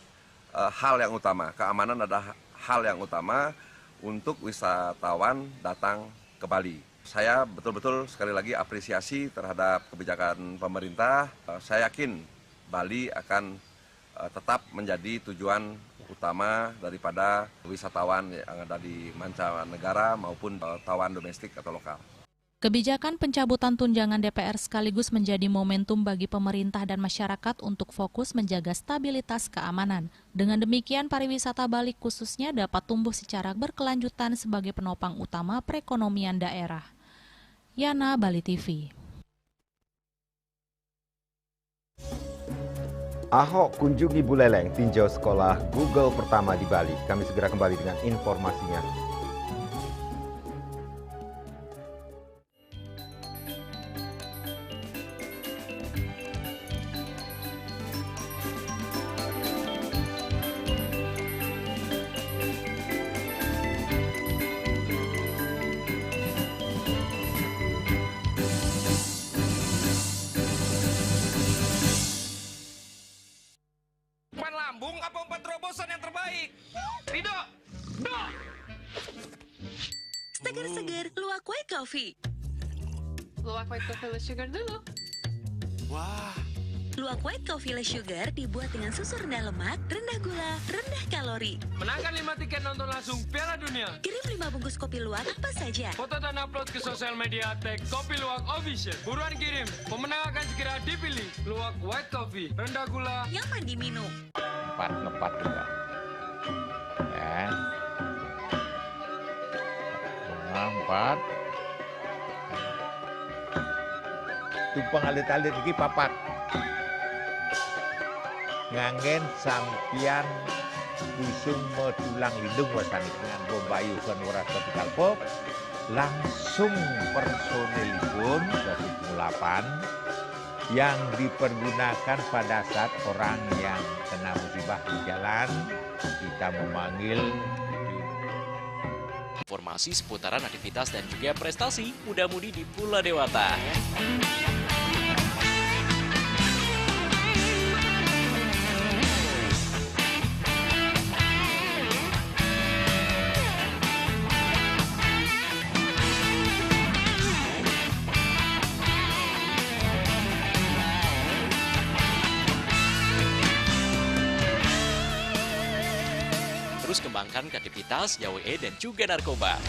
Speaker 5: hal yang utama, keamanan adalah hal yang utama untuk wisatawan datang ke Bali. Saya betul-betul sekali lagi apresiasi terhadap kebijakan pemerintah. Saya yakin Bali akan tetap menjadi tujuan utama daripada wisatawan yang ada di mancanegara maupun wisatawan domestik atau lokal.
Speaker 3: Kebijakan pencabutan tunjangan DPR sekaligus menjadi momentum bagi pemerintah dan masyarakat untuk fokus menjaga stabilitas keamanan. Dengan demikian, pariwisata Bali khususnya dapat tumbuh secara berkelanjutan sebagai penopang utama perekonomian daerah. Yana, Bali TV.
Speaker 2: Ahok kunjungi Buleleng, tinjau sekolah Google pertama di Bali. Kami segera kembali dengan informasinya.
Speaker 15: Lambung apa umpan terobosan yang terbaik? Rido! Do!
Speaker 12: Seger-seger luwak white coffee.
Speaker 13: Luwak white coffee less sugar dulu.
Speaker 15: Wah.
Speaker 12: Luwak white coffee less sugar dibuat dengan susu rendah lemak, rendah gula, rendah kalori.
Speaker 11: Menangkan 5 tiket nonton langsung Piala Dunia.
Speaker 12: Kirim 5 bungkus kopi luwak apa saja.
Speaker 11: Foto dan upload ke sosial media @Kopi Luwak Official. Buruan kirim. Pemenang akan segera dipilih. Luwak white coffee, rendah gula,
Speaker 12: nyaman diminum.
Speaker 9: Ngepat juga. Ya. 4. Tumpang alit-alit iki papat. Nganggen sampian kusung tulang lindung wasani dengan bombayu kan ora ketikal pop langsung personelipun 108 yang dipergunakan pada saat orang yang kena musibah di jalan, kita memanggil.
Speaker 16: Informasi seputaran aktivitas dan juga prestasi muda-mudi di Pulau Dewata. Terus kembangkan kreativitas, YWE dan juga narkoba.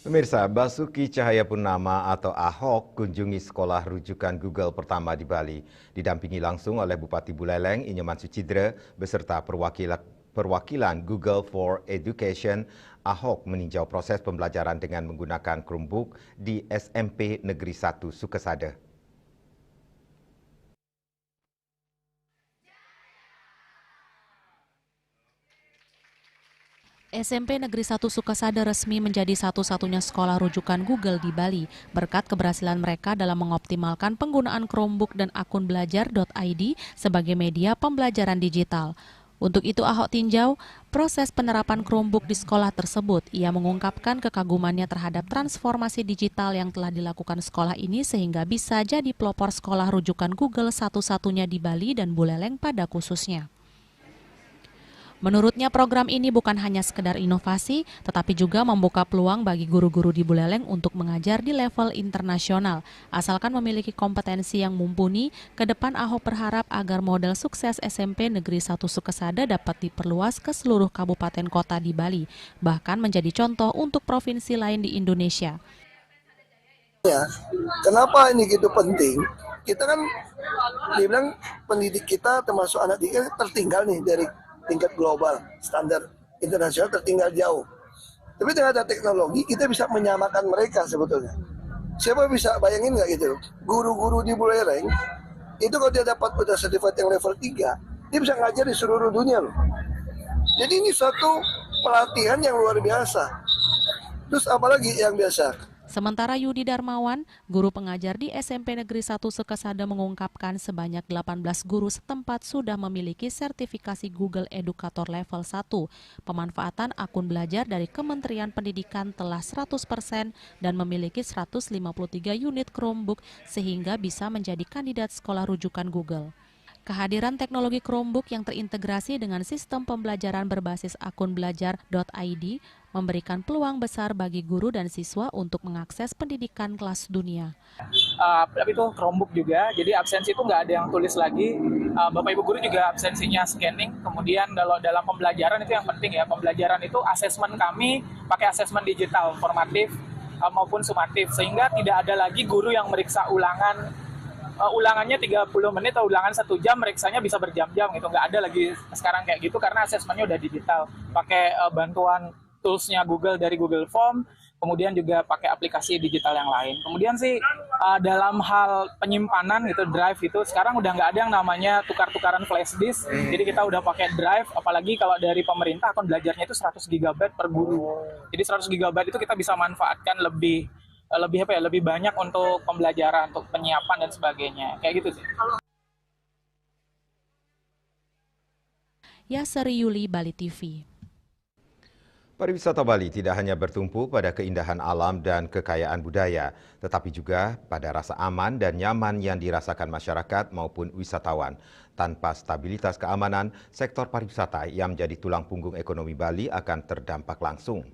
Speaker 2: Pemirsa, Basuki Cahayapurnama atau Ahok kunjungi sekolah rujukan Google pertama di Bali. Didampingi langsung oleh Bupati Buleleng, Inyoman Sucidra, beserta perwakilan Google for Education. Ahok meninjau proses pembelajaran dengan menggunakan Chromebook di SMP Negeri 1 Sukesada.
Speaker 3: SMP Negeri 1 Sukesada resmi menjadi satu-satunya sekolah rujukan Google di Bali berkat keberhasilan mereka dalam mengoptimalkan penggunaan Chromebook dan akun belajar.id sebagai media pembelajaran digital. Untuk itu Ahok tinjau proses penerapan Chromebook di sekolah tersebut. Ia mengungkapkan kekagumannya terhadap transformasi digital yang telah dilakukan sekolah ini sehingga bisa jadi pelopor sekolah rujukan Google satu-satunya di Bali dan Buleleng pada khususnya. Menurutnya program ini bukan hanya sekedar inovasi, tetapi juga membuka peluang bagi guru-guru di Buleleng untuk mengajar di level internasional. Asalkan memiliki kompetensi yang mumpuni, ke depan Ahok berharap agar model sukses SMP Negeri 1 Sukesada dapat diperluas ke seluruh kabupaten kota di Bali, bahkan menjadi contoh untuk provinsi lain di Indonesia.
Speaker 23: Ya, kenapa ini gitu penting? Kita kan dibilang pendidik kita termasuk anak didik tertinggal nih dari tingkat global, standar internasional tertinggal jauh. Tapi dengan ada teknologi kita bisa menyamakan mereka sebetulnya. Siapa bisa bayangin nggak gitu? Guru-guru di Buleleng itu kalau dia dapat udah sertifikat yang level 3, dia bisa ngajar di seluruh dunia loh. Jadi ini suatu pelatihan yang luar biasa. Terus apalagi yang biasa?
Speaker 3: Sementara Yudi Darmawan, guru pengajar di SMP Negeri 1 Sukesada mengungkapkan sebanyak 18 guru setempat sudah memiliki sertifikasi Google Educator Level 1. Pemanfaatan akun belajar dari Kementerian Pendidikan telah 100% dan memiliki 153 unit Chromebook sehingga bisa menjadi kandidat sekolah rujukan Google. Kehadiran teknologi Chromebook yang terintegrasi dengan sistem pembelajaran berbasis akun belajar.id memberikan peluang besar bagi guru dan siswa untuk mengakses pendidikan kelas dunia.
Speaker 4: Tapi itu Chromebook juga, jadi absensi itu nggak ada yang tulis lagi. Bapak Ibu guru juga absensinya scanning. Kemudian kalau dalam pembelajaran itu yang penting ya, pembelajaran itu asesmen kami pakai asesmen digital, formatif maupun sumatif, sehingga tidak ada lagi guru yang meriksa ulangannya 30 menit atau ulangan 1 jam, meriksanya bisa berjam-jam gitu. Nggak ada lagi sekarang kayak gitu karena asesmennya udah digital. Pakai bantuan toolsnya Google dari Google Form, kemudian juga pakai aplikasi digital yang lain. Kemudian sih dalam hal penyimpanan gitu, drive itu sekarang udah nggak ada yang namanya tukar-tukaran flash disk. Jadi kita udah pakai drive, apalagi kalau dari pemerintah akun belajarnya itu 100 GB per guru. Jadi 100 GB itu kita bisa manfaatkan lebih banyak untuk pembelajaran, untuk penyiapan dan sebagainya. Kayak gitu sih.
Speaker 3: Yasari Yuli, Bali TV.
Speaker 2: Pariwisata Bali tidak hanya bertumpu pada keindahan alam dan kekayaan budaya, tetapi juga pada rasa aman dan nyaman yang dirasakan masyarakat maupun wisatawan. Tanpa stabilitas keamanan, sektor pariwisata yang menjadi tulang punggung ekonomi Bali akan terdampak langsung.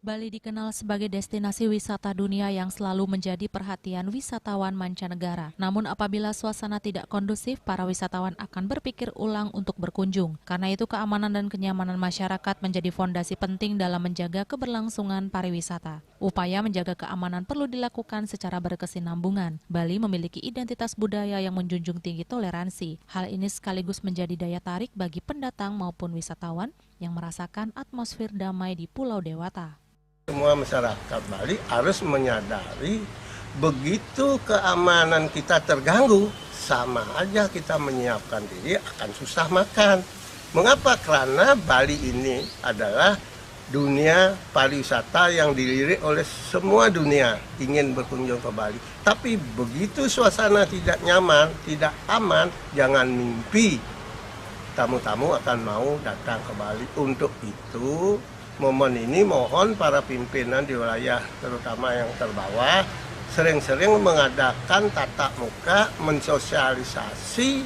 Speaker 3: Bali dikenal sebagai destinasi wisata dunia yang selalu menjadi perhatian wisatawan mancanegara. Namun apabila suasana tidak kondusif, para wisatawan akan berpikir ulang untuk berkunjung. Karena itu keamanan dan kenyamanan masyarakat menjadi fondasi penting dalam menjaga keberlangsungan pariwisata. Upaya menjaga keamanan perlu dilakukan secara berkesinambungan. Bali memiliki identitas budaya yang menjunjung tinggi toleransi. Hal ini sekaligus menjadi daya tarik bagi pendatang maupun wisatawan yang merasakan atmosfer damai di Pulau Dewata.
Speaker 22: Semua masyarakat Bali harus menyadari begitu keamanan kita terganggu, sama aja kita menyiapkan diri akan susah makan. Mengapa? Karena Bali ini adalah dunia pariwisata yang dilirik oleh semua dunia ingin berkunjung ke Bali. Tapi begitu suasana tidak nyaman, tidak aman, jangan mimpi tamu-tamu akan mau datang ke Bali. Untuk itu, momen ini mohon para pimpinan di wilayah terutama yang terbawah sering-sering mengadakan tatap muka, mensosialisasi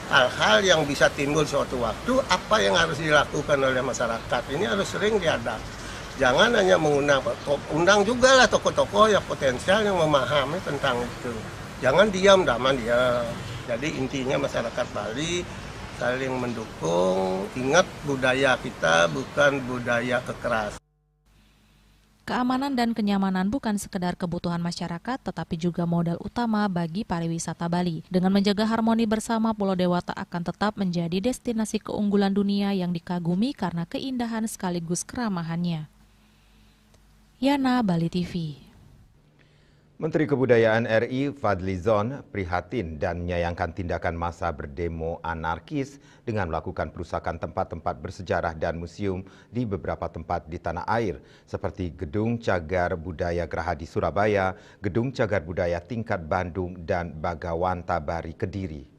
Speaker 22: hal-hal yang bisa timbul suatu waktu, apa yang harus dilakukan oleh masyarakat. Ini harus sering diadakan. Jangan hanya undang juga lah tokoh-tokoh yang potensial yang memahami tentang itu. Jangan diam, diam. Jadi intinya masyarakat Bali saling mendukung, ingat budaya kita bukan budaya kekerasan.
Speaker 3: Keamanan dan kenyamanan bukan sekedar kebutuhan masyarakat, tetapi juga modal utama bagi pariwisata Bali. Dengan menjaga harmoni bersama, Pulau Dewata akan tetap menjadi destinasi keunggulan dunia yang dikagumi karena keindahan sekaligus keramahannya. Yana, Bali TV.
Speaker 2: Menteri Kebudayaan RI Fadlizon prihatin dan menyayangkan tindakan massa berdemo anarkis dengan melakukan perusakan tempat-tempat bersejarah dan museum di beberapa tempat di tanah air seperti Gedung Cagar Budaya Geraha di Surabaya, Gedung Cagar Budaya Tingkat Bandung, dan Bagawanta Bari Kediri.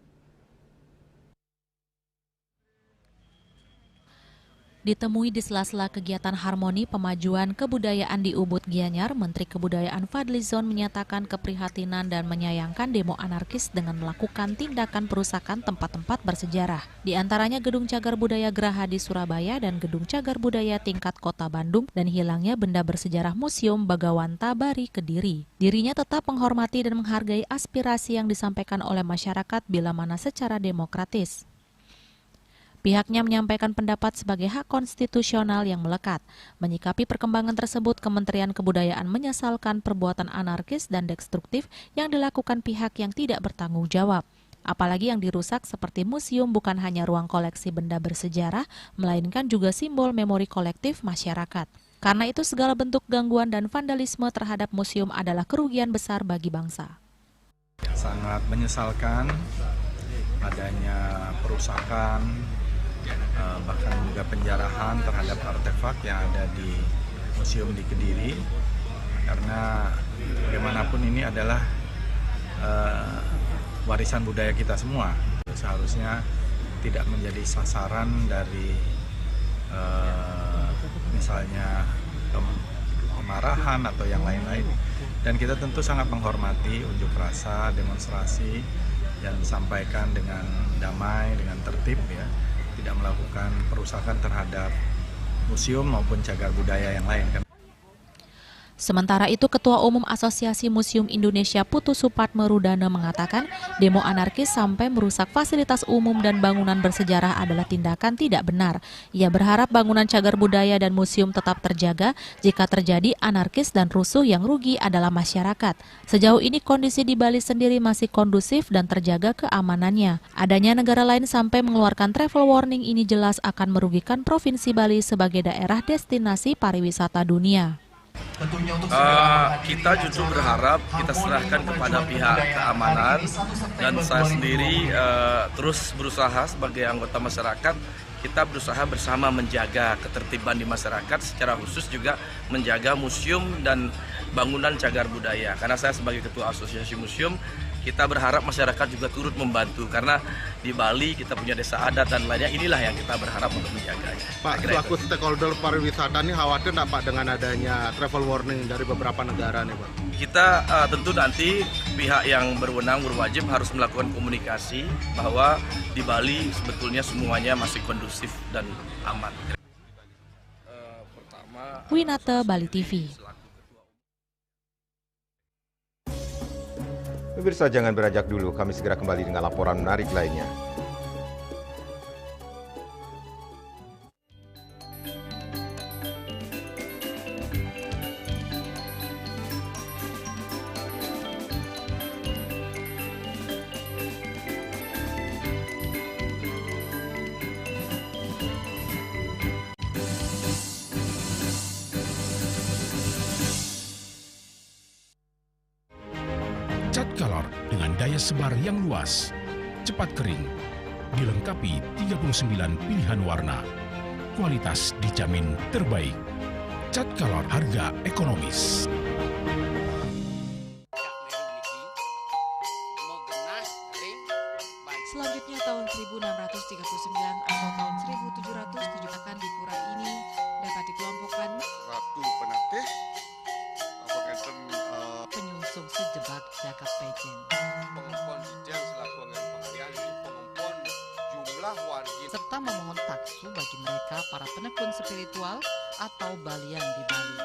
Speaker 3: Ditemui di sela-sela kegiatan harmoni pemajuan kebudayaan di Ubud, Gianyar, Menteri Kebudayaan Fadlizon menyatakan keprihatinan dan menyayangkan demo anarkis dengan melakukan tindakan perusakan tempat-tempat bersejarah. Di antaranya Gedung Cagar Budaya Geraha di Surabaya dan Gedung Cagar Budaya Tingkat Kota Bandung, dan hilangnya benda bersejarah Museum Bagawanta Bari Kediri. Dirinya tetap menghormati dan menghargai aspirasi yang disampaikan oleh masyarakat bila mana secara demokratis. Pihaknya menyampaikan pendapat sebagai hak konstitusional yang melekat. Menyikapi perkembangan tersebut, Kementerian Kebudayaan menyesalkan perbuatan anarkis dan destruktif yang dilakukan pihak yang tidak bertanggung jawab. Apalagi yang dirusak seperti museum bukan hanya ruang koleksi benda bersejarah, melainkan juga simbol memori kolektif masyarakat. Karena itu segala bentuk gangguan dan vandalisme terhadap museum adalah kerugian besar bagi bangsa.
Speaker 8: Sangat menyesalkan adanya perusakan, bahkan juga penjarahan terhadap artefak yang ada di museum di Kediri, karena bagaimanapun ini adalah warisan budaya kita semua. Seharusnya tidak menjadi sasaran dari misalnya kemarahan atau yang lain-lain. Dan kita tentu sangat menghormati unjuk rasa, demonstrasi yang disampaikan dengan damai, dengan tertib, ya, tidak melakukan perusakan terhadap museum maupun cagar budaya yang lain.
Speaker 3: Sementara itu, Ketua Umum Asosiasi Museum Indonesia Putu Supatmerudana mengatakan demo anarkis sampai merusak fasilitas umum dan bangunan bersejarah adalah tindakan tidak benar. Ia berharap bangunan cagar budaya dan museum tetap terjaga. Jika terjadi anarkis dan rusuh, yang rugi adalah masyarakat. Sejauh ini kondisi di Bali sendiri masih kondusif dan terjaga keamanannya. Adanya negara lain sampai mengeluarkan travel warning ini jelas akan merugikan Provinsi Bali sebagai daerah destinasi pariwisata dunia.
Speaker 7: Kita justru berharap kita serahkan kepada pihak keamanan, dan saya sendiri terus berusaha sebagai anggota masyarakat. Kita berusaha bersama menjaga ketertiban di masyarakat, secara khusus juga menjaga museum dan bangunan cagar budaya. Karena saya sebagai Ketua Asosiasi Museum, kita berharap masyarakat juga turut membantu, karena di Bali kita punya desa adat dan lainnya, inilah yang kita berharap untuk menjaganya.
Speaker 10: Pak, selaku stakeholder pariwisata ini khawatir nggak Pak dengan adanya travel warning dari beberapa negara nih Pak?
Speaker 7: Kita tentu nanti pihak yang berwenang berwajib harus melakukan komunikasi bahwa di Bali sebetulnya semuanya masih kondusif dan aman.
Speaker 3: Winata, Bali TV.
Speaker 2: Pemirsa, jangan beranjak dulu, kami segera kembali dengan laporan menarik lainnya.
Speaker 14: Cat Color dengan daya sebar yang luas, cepat kering, dilengkapi 39 pilihan warna. Kualitas dijamin terbaik. Cat Color, harga ekonomis.
Speaker 3: Selanjutnya tahun 1639 atau tahun 1707 akan di pura ini dapat dikelompokkan
Speaker 10: Ratu Penatih,
Speaker 3: penyungsung sejebak jagat pejen.
Speaker 10: Pengempon Sijen selaku dengan pengalian di pengempon jumlah wargi
Speaker 3: Serta memohon taksu bagi mereka para penekun spiritual atau balian di Bali.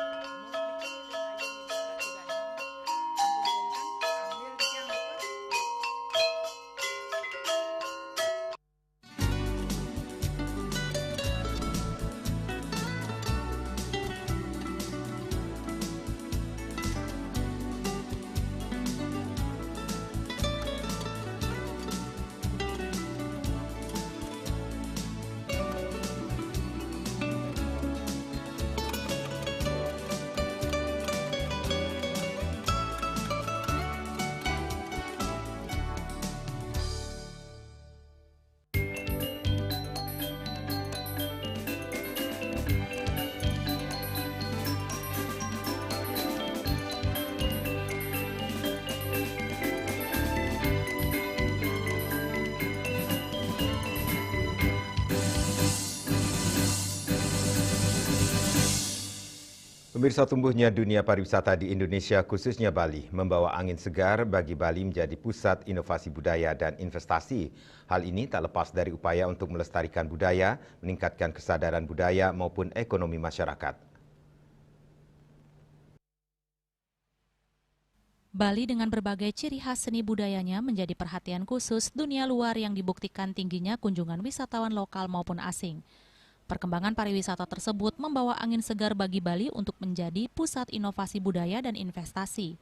Speaker 2: Pemirsa, tumbuhnya dunia pariwisata di Indonesia khususnya Bali membawa angin segar bagi Bali menjadi pusat inovasi budaya dan investasi. Hal ini tak lepas dari upaya untuk melestarikan budaya, meningkatkan kesadaran budaya maupun ekonomi masyarakat.
Speaker 3: Bali dengan berbagai ciri khas seni budayanya menjadi perhatian khusus dunia luar yang dibuktikan tingginya kunjungan wisatawan lokal maupun asing. Perkembangan pariwisata tersebut membawa angin segar bagi Bali untuk menjadi pusat inovasi budaya dan investasi.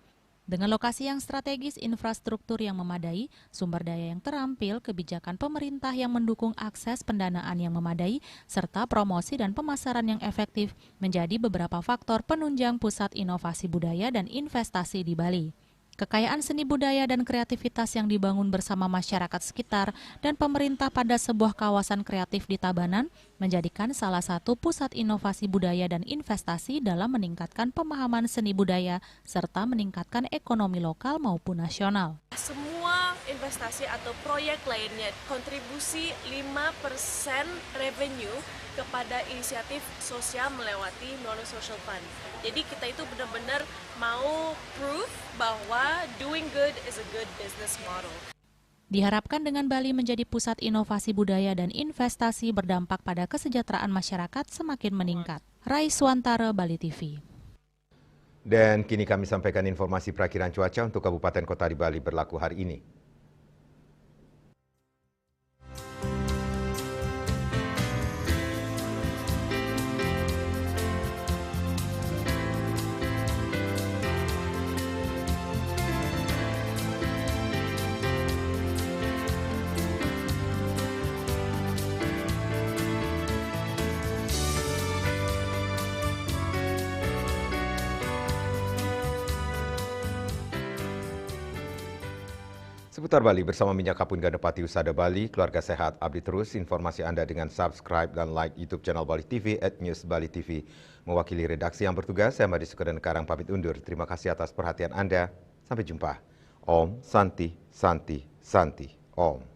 Speaker 3: Dengan lokasi yang strategis, infrastruktur yang memadai, sumber daya yang terampil, kebijakan pemerintah yang mendukung akses pendanaan yang memadai, serta promosi dan pemasaran yang efektif menjadi beberapa faktor penunjang pusat inovasi budaya dan investasi di Bali. Kekayaan seni budaya dan kreativitas yang dibangun bersama masyarakat sekitar dan pemerintah pada sebuah kawasan kreatif di Tabanan menjadikan salah satu pusat inovasi budaya dan investasi dalam meningkatkan pemahaman seni budaya serta meningkatkan ekonomi lokal maupun nasional.
Speaker 17: Semua
Speaker 6: investasi atau proyek lainnya. Kontribusi 5% revenue kepada inisiatif sosial melewati Mono Social Fund. Jadi kita itu benar-benar mau proof bahwa doing good is a good business model.
Speaker 3: Diharapkan dengan Bali menjadi pusat inovasi budaya dan investasi berdampak pada kesejahteraan masyarakat semakin meningkat. Rai Swantara, Bali TV.
Speaker 2: Dan kini kami sampaikan informasi perakiran cuaca untuk kabupaten kota di Bali berlaku hari ini. Seputar Bali bersama Minyak Kapur Gandapati Usada Bali, keluarga sehat, update terus informasi Anda dengan subscribe dan like YouTube channel Bali TV @newsbali.tv. Mewakili redaksi yang bertugas, saya Madi Sukadan Karang pamit undur. Terima kasih atas perhatian Anda. Sampai jumpa. Om Santi Santi Santi Om.